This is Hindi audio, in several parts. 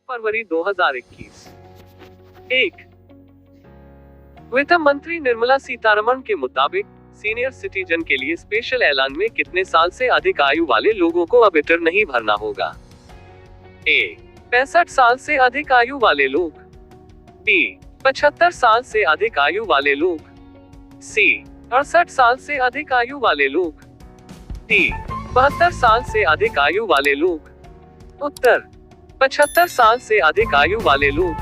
फरवरी 2021। 1। वित्त मंत्री निर्मला सीतारमण के मुताबिक सीनियर सिटीजन के लिए स्पेशल ऐलान में कितने साल से अधिक आयु वाले लोगों को अब रिटर्न नहीं भरना होगा? ए 65 साल से अधिक आयु वाले लोग, बी 75 साल से अधिक आयु वाले लोग, सी 68 साल से अधिक आयु वाले लोग, डी 72 साल से अधिक आयु वाले लोग। उत्तर 75 साल से अधिक आयु वाले लोग।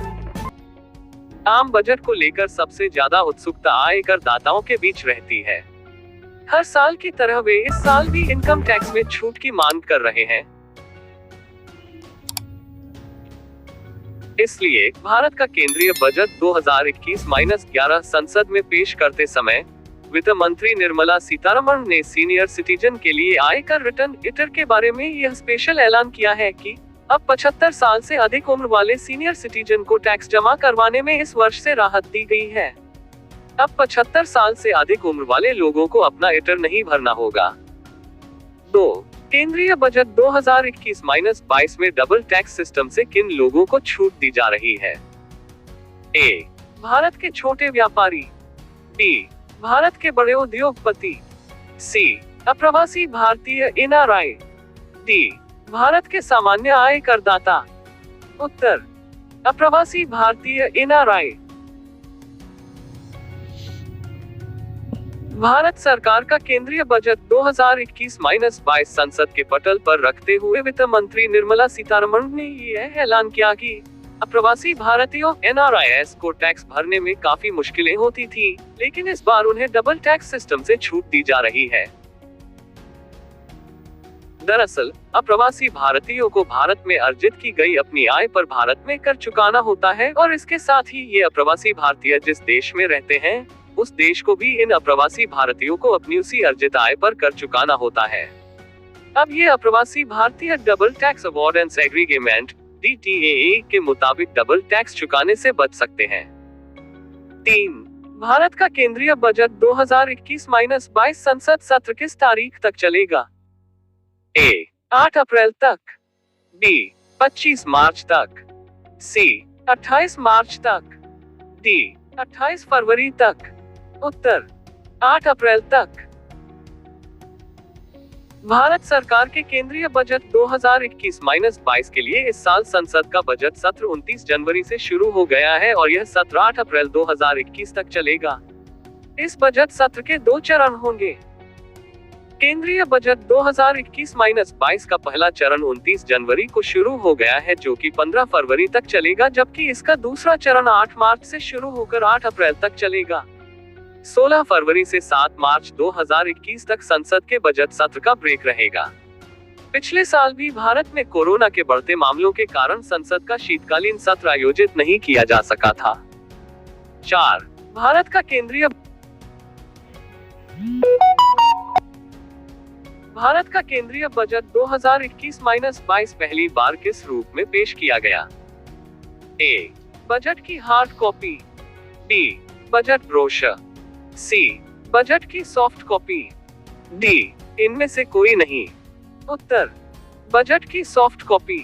आम बजट को लेकर सबसे ज्यादा उत्सुकता आयकर दाताओं के बीच रहती है। हर साल की तरह वे इस साल भी इनकम टैक्स में छूट की मांग कर रहे हैं। इसलिए भारत का केंद्रीय बजट 2021-11 संसद में पेश करते समय वित्त मंत्री निर्मला सीतारमण ने सीनियर सिटीजन के लिए आयकर रिटर्न इटर के बारे में यह स्पेशल ऐलान किया है कि अब 75 साल से अधिक उम्र वाले सीनियर सिटीजन को टैक्स जमा करवाने में इस वर्ष से राहत दी गई है। अब 75 साल से अधिक उम्र वाले लोगों को अपना इटर नहीं भरना होगा। 2। केंद्रीय बजट 2021-22 में डबल टैक्स सिस्टम से किन लोगों को छूट दी जा रही है? ए भारत के छोटे व्यापारी, बी भारत के बड़े उद्योगपति, सी अप्रवासी भारतीय NRI, डी भारत के सामान्य आय करदाता। उत्तर अप्रवासी भारतीय NRI। भारत सरकार का केंद्रीय बजट 2021-22 संसद के पटल पर रखते हुए वित्त मंत्री निर्मला सीतारमण ने यह ऐलान किया कि अप्रवासी भारतीयों NRIs को टैक्स भरने में काफी मुश्किलें होती थी, लेकिन इस बार उन्हें डबल टैक्स सिस्टम से छूट दी जा रही है। दरअसल अप्रवासी भारतीयों को भारत में अर्जित की गई अपनी आय पर भारत में कर चुकाना होता है और इसके साथ ही ये अप्रवासी भारतीय जिस देश में रहते हैं उस देश को भी इन अप्रवासी भारतीयों को अपनी उसी अर्जित आय पर कर चुकाना होता है। अब ये अप्रवासी भारतीय डबल टैक्स अवॉइडेंस एग्रीगेमेंट DTAA के मुताबिक डबल टैक्स चुकाने से बच सकते हैं। 3। भारत का केंद्रीय बजट 2021-22 संसद सत्र किस तारीख तक चलेगा? ए 8 अप्रैल तक, बी 25 मार्च तक, सी 28 मार्च तक, डी 28 फरवरी तक। उत्तर 8 अप्रैल तक। भारत सरकार के केंद्रीय बजट 2021-22 के लिए इस साल संसद का बजट सत्र 29 जनवरी से शुरू हो गया है और यह सत्र 8 अप्रैल 2021 तक चलेगा। इस बजट सत्र के 2 चरण होंगे। केंद्रीय बजट 2021-22 का पहला चरण 29 जनवरी को शुरू हो गया है जो कि 15 फरवरी तक चलेगा, जबकि इसका दूसरा चरण 8 मार्च से शुरू होकर 8 अप्रैल तक चलेगा। 16 फरवरी से 7 मार्च 2021 तक संसद के बजट सत्र का ब्रेक रहेगा। पिछले साल भी भारत में कोरोना के बढ़ते मामलों के कारण संसद का शीतकालीन सत्र आयोजित नहीं किया जा सका था। 4। भारत का केंद्रीय बजट 2021-22 पहली बार किस रूप में पेश किया गया? ए बजट की hard copy, B budget brochure, C budget की सॉफ्ट कॉपी, डी इनमें से कोई नहीं। उत्तर बजट की सॉफ्ट कॉपी।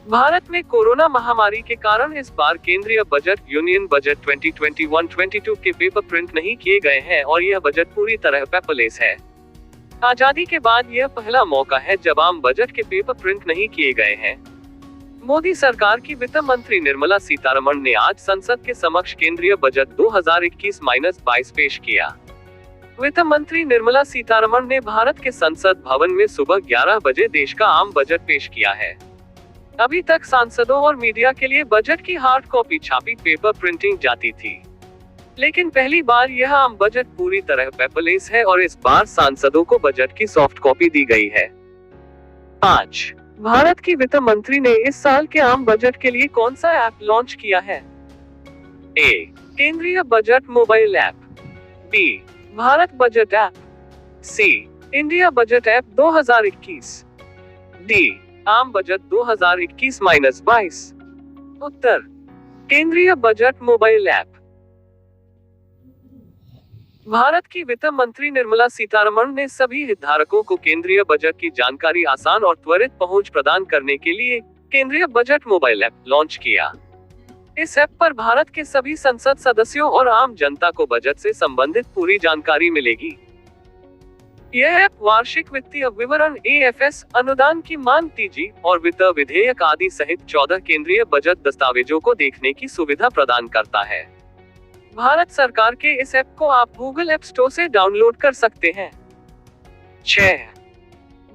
भारत में कोरोना महामारी के कारण इस बार केंद्रीय बजट यूनियन बजट 2021-22 के पेपर प्रिंट नहीं किए गए हैं और यह बजट पूरी तरह पेपरलेस है। आजादी के बाद यह पहला मौका है जब आम बजट के पेपर प्रिंट नहीं किए गए हैं। मोदी सरकार की वित्त मंत्री निर्मला सीतारमण ने आज संसद के समक्ष केंद्रीय बजट 2021-22 पेश किया। वित्त मंत्री निर्मला सीतारमण ने भारत के संसद भवन में सुबह 11 बजे देश का आम बजट पेश किया है। अभी तक सांसदों और मीडिया के लिए बजट की हार्ड कॉपी छापी पेपर प्रिंटिंग जाती थी, लेकिन पहली बार यह आम बजट पूरी तरह पेपरलेस है और इस बार सांसदों को बजट की सॉफ्ट कॉपी दी गई है। 5। भारत की वित्त मंत्री ने इस साल के आम बजट के लिए कौन सा ऐप लॉन्च किया है? ए केंद्रीय budget mobile app, B Bharat budget app, C India budget app 2021, D आम बजट 2021-22। उत्तर केंद्रीय बजट मोबाइल ऐप। भारत की वित्त मंत्री निर्मला सीतारमण ने सभी हितधारकों को केंद्रीय बजट की जानकारी आसान और त्वरित पहुंच प्रदान करने के लिए केंद्रीय बजट मोबाइल ऐप लॉन्च किया। इस ऐप पर भारत के सभी संसद सदस्यों और आम जनता को बजट से संबंधित पूरी जानकारी मिलेगी। यह ऐप वार्षिक वित्तीय विवरण AFS, अनुदान की मांग TG और वित्त विधेयक आदि सहित 14 केंद्रीय बजट दस्तावेजों को देखने की सुविधा प्रदान करता है। भारत सरकार के इस ऐप को आप गूगल ऐप स्टोर से डाउनलोड कर सकते हैं। 6.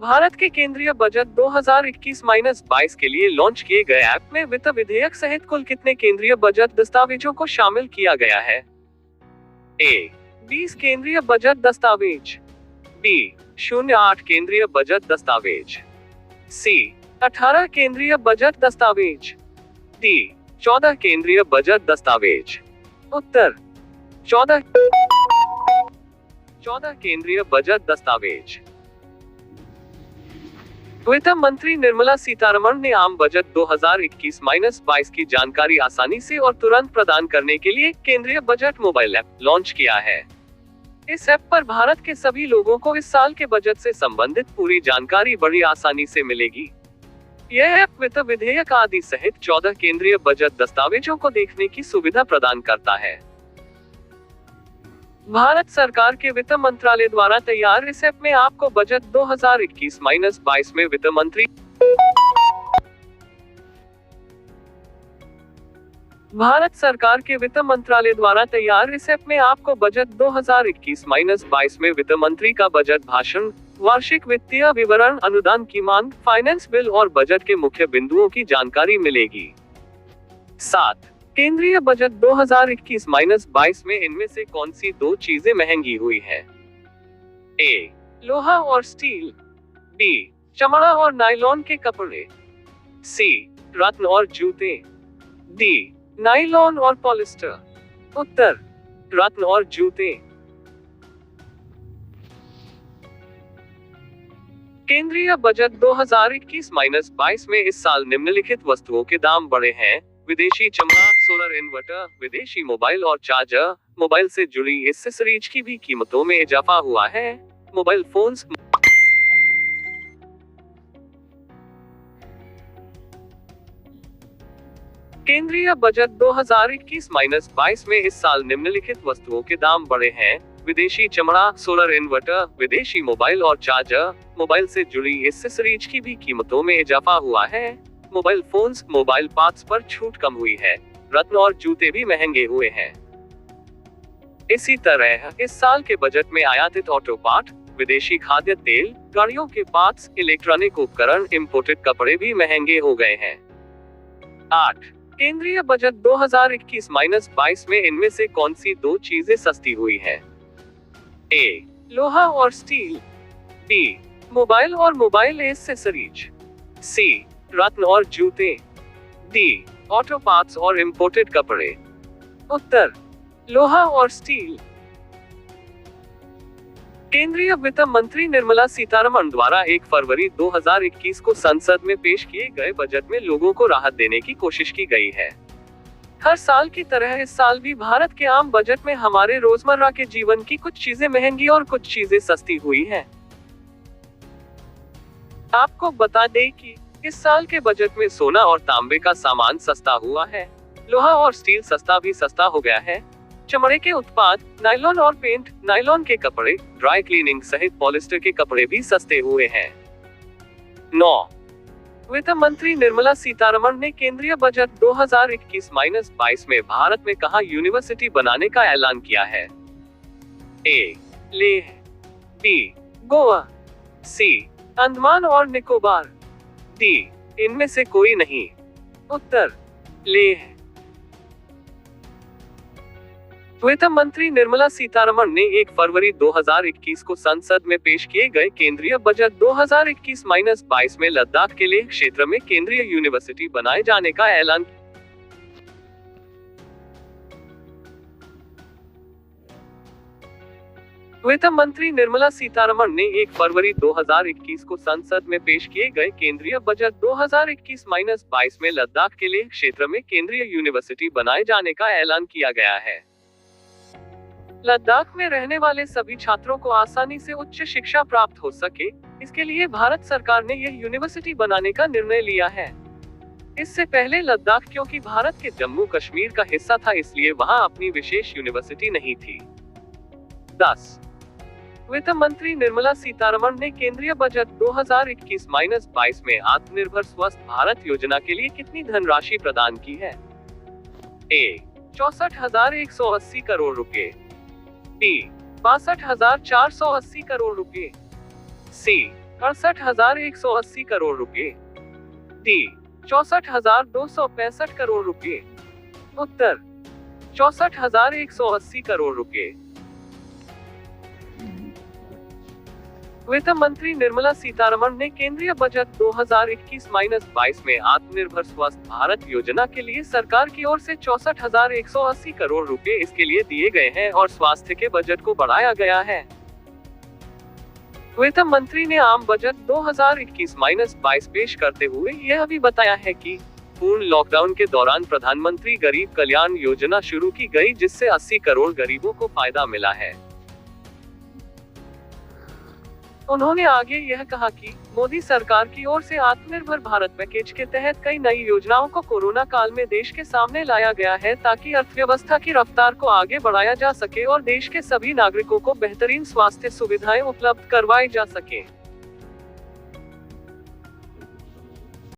भारत के केंद्रीय बजट 2021-22 के लिए लॉन्च किए गए ऐप में वित्त विधेयक सहित कुल कितने केंद्रीय बजट दस्तावेजों को शामिल किया गया है? A. 20 केंद्रीय बजट दस्तावेज, B. 08 केंद्रीय बजट दस्तावेज, C. 18 केंद्रीय बजट दस्तावेज, D. 14 केंद्रीय बजट दस्तावेज। उत्तर 14 केंद्रीय बजट दस्तावेज। वित्त मंत्री निर्मला सीतारमण ने आम बजट 2021-22 की जानकारी आसानी से और तुरंत प्रदान करने के लिए केंद्रीय बजट मोबाइल ऐप लॉन्च किया है। इस ऐप पर भारत के सभी लोगों को इस साल के बजट से संबंधित पूरी जानकारी बड़ी आसानी से मिलेगी। यह ऐप वित्त विधेयक आदि सहित 14 केंद्रीय बजट दस्तावेजों को देखने की सुविधा प्रदान करता है। भारत सरकार के वित्त मंत्रालय द्वारा तैयार इस ऐप में आपको बजट 2021-22 में वित्त मंत्री भारत सरकार के वित्त मंत्रालय द्वारा तैयार इस ऐप में आपको बजट 2021-22 में वित्त मंत्री का बजट भाषण, वार्षिक वित्तीय विवरण, अनुदान की मांग, फाइनेंस बिल और बजट के मुख्य बिंदुओं की जानकारी मिलेगी। 7. केंद्रीय बजट 2021-22 में इनमें से कौन सी दो चीजें महंगी हुई है? A. लोहा और स्टील, B. चमड़ा और नायलॉन के कपड़े, C. रत्न और जूते, D. नायलॉन और पॉलिस्टर। उत्तर रत्न और जूते। केंद्रीय बजट 2021-22 में इस साल निम्नलिखित वस्तुओं के दाम बढ़े हैं: विदेशी चमड़ा, सोलर इन्वर्टर, विदेशी मोबाइल और चार्जर, मोबाइल से जुड़ी एक्सेसरीज की भी कीमतों में इजाफा हुआ है। Mobile phones. केंद्रीय बजट 2021-22 में इस साल निम्नलिखित वस्तुओं के दाम बढ़े हैं: विदेशी चमड़ा, सोलर इन्वर्टर, विदेशी मोबाइल और चार्जर, मोबाइल से जुड़ी एक्सेसरीज की भी कीमतों में इजाफा हुआ है। मोबाइल फोन्स, मोबाइल पार्ट्स पर छूट कम हुई है। रत्न और जूते भी महंगे हुए हैं। इसी तरह इस साल के बजट में आयातित ऑटो पार्ट, विदेशी खाद्य तेल, गाड़ियों के पार्ट्स, इलेक्ट्रॉनिक उपकरण, इंपोर्टेड कपड़े भी महंगे हो गए हैं। 8. केंद्रीय बजट 2021-22 में इनमें से कौन सी दो चीजें सस्ती हुई है? A. लोहा और स्टील, B. मोबाइल और मोबाइल एक्सेसरीज, C. रत्न और जूते, D. ऑटो पार्ट्स और इंपोर्टेड कपड़े। उत्तर लोहा और स्टील। केंद्रीय वित्त मंत्री निर्मला सीतारमण द्वारा 1 फरवरी 2021 को संसद में पेश किए गए बजट में लोगों को राहत देने की कोशिश की गई है। हर साल की तरह इस साल भी भारत के आम बजट में हमारे रोजमर्रा के जीवन की कुछ चीजें महंगी और कुछ चीजें सस्ती हुई हैं। आपको बता दें कि इस साल के बजट में सोना और तांबे का सामान सस्ता हुआ है। लोहा और स्टील सस्ता हो गया है। चमड़े के उत्पाद, नायलॉन और पेंट, नायलॉन के कपड़े, ड्राई क्लीनिंग सहित पॉलिस्टर के कपड़े भी सस्ते हुए हैं। 9. वित्त मंत्री निर्मला सीतारमण ने केंद्रीय बजट 2021-22 में भारत में कहां यूनिवर्सिटी बनाने का ऐलान किया है? A. Leh, B. Goa, C. Andaman और निकोबार, D. इनमें से कोई नहीं। उत्तर लेह। वित्त मंत्री निर्मला सीतारमण ने 1 फरवरी 2021 को संसद में पेश किए गए केंद्रीय बजट 2021-22 में लद्दाख के लेह क्षेत्र में केंद्रीय यूनिवर्सिटी बनाए जाने का ऐलान। वित्त मंत्री निर्मला सीतारमण ने 1 फरवरी 2021 को संसद में पेश किए गए केंद्रीय बजट 2021-22 में लद्दाख के लेह क्षेत्र में केंद्रीय यूनिवर्सिटी बनाए जाने का ऐलान किया गया है। लद्दाख में रहने वाले सभी छात्रों को आसानी से उच्च शिक्षा प्राप्त हो सके, इसके लिए भारत सरकार ने यह यूनिवर्सिटी बनाने का निर्णय लिया है। इससे पहले लद्दाख क्योंकि भारत के जम्मू कश्मीर का हिस्सा था, इसलिए वहां अपनी विशेष यूनिवर्सिटी नहीं थी। 10. वित्त मंत्री निर्मला सीतारमण ने केंद्रीय बजट 2021-22 में आत्मनिर्भर स्वस्थ भारत योजना के लिए कितनी धनराशि प्रदान की है? ए. 64,180 करोड़ रुपए, बी. 62,480 करोड़ रुपए, सी. 68,180 करोड़ रुपए, डी. 64,265 करोड़ रुपए। उत्तर 64,180 करोड़ रुपए। वित्त मंत्री निर्मला सीतारमण ने केंद्रीय बजट 2021-22 में आत्मनिर्भर स्वस्थ भारत योजना के लिए सरकार की ओर से 64,180 करोड़ रुपए इसके लिए दिए गए हैं और स्वास्थ्य के बजट को बढ़ाया गया है। वित्त मंत्री ने आम बजट 2021-22 पेश करते हुए यह भी बताया है कि पूर्ण लॉकडाउन के दौरान प्रधानमंत्री गरीब कल्याण योजना शुरू की गई, जिससे 80 करोड़ गरीबों को फायदा मिला है। उन्होंने आगे यह कहा कि मोदी सरकार की ओर से आत्मनिर्भर भारत पैकेज के तहत कई नई योजनाओं को कोरोना काल में देश के सामने लाया गया है, ताकि अर्थव्यवस्था की रफ्तार को आगे बढ़ाया जा सके और देश के सभी नागरिकों को बेहतरीन स्वास्थ्य सुविधाएं उपलब्ध करवाई जा सके।